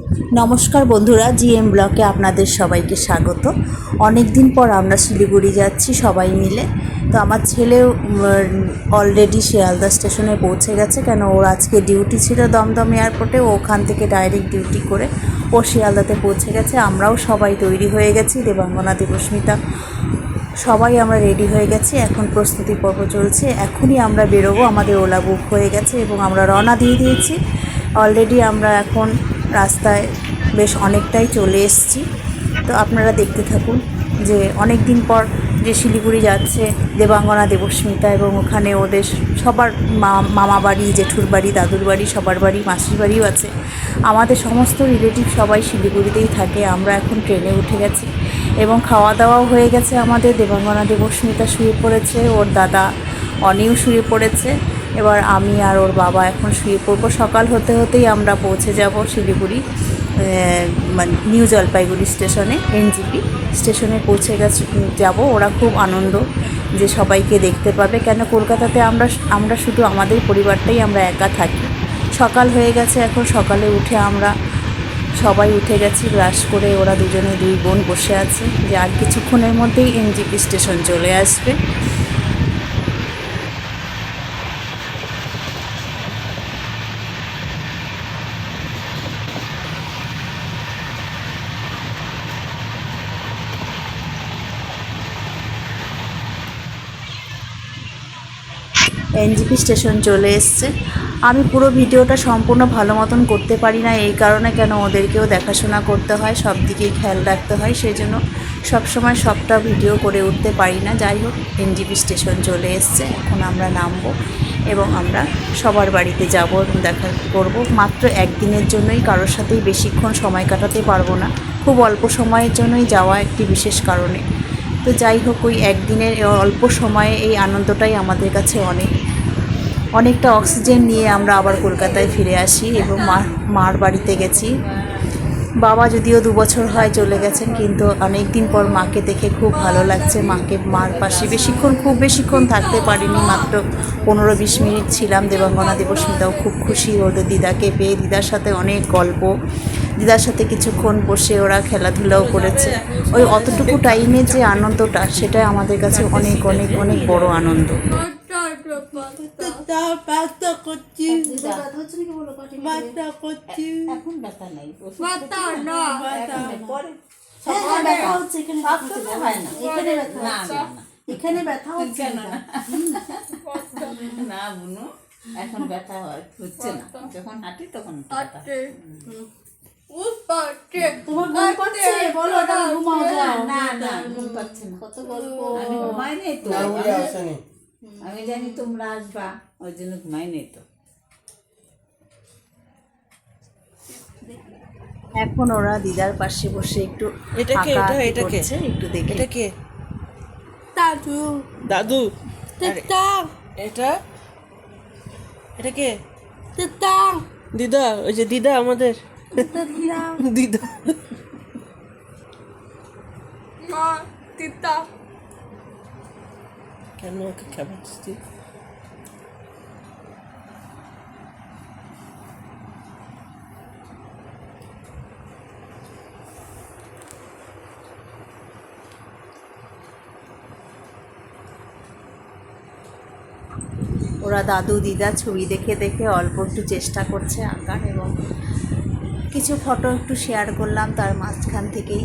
নমস্কার বন্ধুরা, জিএম ব্লকে আপনাদের সবাইকে স্বাগত। অনেক দিন পর আমরা শিলিগুড়ি যাচ্ছি সবাই মিলে। তো আমার ছেলেও অলরেডি শিয়ালদা স্টেশনে পৌঁছে গেছে, কেন ওর আজকে ডিউটি ছিল দমদম এয়ারপোর্টে। ওখান থেকে ডাইরেক্ট ডিউটি করে ও শিয়ালদাতে পৌঁছে গেছে। আমরাও সবাই তৈরি হয়ে গেছি, দেবাঙ্গনা, দেবস্মিতা সবাই আমরা রেডি হয়ে গেছি। এখন প্রস্তুতি পর্ব চলছে, এখনই আমরা বেরোবো। আমাদের ওলা বুক হয়ে গেছে এবং আমরা রওনা দিয়ে দিয়েছি। অলরেডি আমরা এখন রাস্তায় বেশ অনেকটাই চলে এসেছি। তো আপনারা দেখতে থাকুন যে অনেক দিন পর যে শিলিগুড়ি যাচ্ছে দেবাঙ্গনা, দেবস্মিতা, এবং ওখানে ওদের সবার মামা বাড়ি, জেঠুর বাড়ি, দাদুর বাড়ি, সবার বাড়ি, মাসির বাড়িও আছে। আমাদের সমস্ত রিলেটিভ সবাই শিলিগুড়িতেই থাকে। আমরা এখন ট্রেনে উঠে গেছি এবং খাওয়া দাওয়াও হয়ে গেছে আমাদের। দেবাঙ্গনা, দেবস্মিতা শুয়ে পড়েছে, ওর দাদা অনিও শুয়ে পড়েছে। এবার আমি আর ওর বাবা এখন শুয়ে পড়বো। সকাল হতে হতেই আমরা পৌঁছে যাব শিলিগুড়ি, মানে নিউ জলপাইগুড়ি স্টেশনে, এনজিপি স্টেশনে পৌঁছে যাব। ওরা খুব আনন্দ যে সবাইকে দেখতে পাবে, কেন কলকাতাতে আমরা শুধু আমাদের পরিবারটাই আমরা একা থাকি। সকাল হয়ে গেছে, এখন সকালে উঠে আমরা সবাই উঠে গেছি ব্রাশ করে। ওরা দুজনে দুই বোন বসে আছে যে আর কিছুক্ষণের মধ্যেই এনজিপি স্টেশন চলে আসবে। এনজিপি স্টেশন চলে এসছে। আমি পুরো ভিডিওটা সম্পূর্ণ ভালো মতন করতে পারি না, এই কারণে, কেন ওদেরকেও দেখাশোনা করতে হয়, সব দিকেই খেয়াল রাখতে হয়, সেই জন্য সবসময় সবটা ভিডিও করে উঠতে পারি না। যাই হোক, এনজিপি স্টেশন চলে এসছে, এখন আমরা নামবো এবং আমরা সবার বাড়িতে যাব, দেখা করব। মাত্র একদিনের জন্যই, কারোর সাথেই বেশিক্ষণ সময় কাটাতে পারবো না, খুব অল্প সময়ের জন্যই যাওয়া, একটি বিশেষ কারণে। তো যাই হোক, ওই একদিনের অল্প সময়ে এই আনন্দটাই আমাদের কাছে অনেকটা অক্সিজেন নিয়ে আমরা আবার কলকাতায় ফিরে আসি এবং মার বাড়িতে গেছি। বাবা যদিও 2 বছর হয় চলে গেছেন, কিন্তু অনেক দিন পর মাকে দেখে খুব ভালো লাগছে। মার পাশে খুব বেশিক্ষণ থাকতে পারিনি, মাত্র 15-20 মিনিট ছিলাম। দেবাঙ্গনা, দেবস্মিতাও খুব খুশি ওদের দিদাকে পেয়ে, দিদার সাথে অনেক গল্প, দিদার সাথে কিছুক্ষণ বসে ওরা খেলাধুলাও করেছে। ওই অতটুকু টাইমে যে আনন্দটা, সেটা আমাদের কাছে অনেক অনেক অনেক বড় আনন্দ। এখন ব্যথা নেই, এখানে ব্যথা হচ্ছে না বুনু, এখন ব্যথা হচ্ছে না। যখন হাঁটি তখন তোমার ঘুম পাচ্ছে? বলো, ঘুমাও যাও। না না, ঘুম পাচ্ছে না। কত গল্প। আমি ঘুমাই নেই তো, আমি জানি তোমরা আসবা, ওই জন্য ঘুমাই নেই তো। এখন ওরা দিদার পাশে বসে একটু করছে, একটু দেখে। এটা কে? দাদু। দাদু? দিদা। এটা এটা কে? দিদা। দিদা? ওই যে দিদা আমাদের দিদা। দিদা। কেন ওকে খাওয়াচ্ছি? ওরা দাদু দিদা ছবি দেখে দেখে অল্প একটু চেষ্টা করছে আঁকার, এবং কিছু ফটো একটু শেয়ার করলাম তার মাঝখান থেকেই।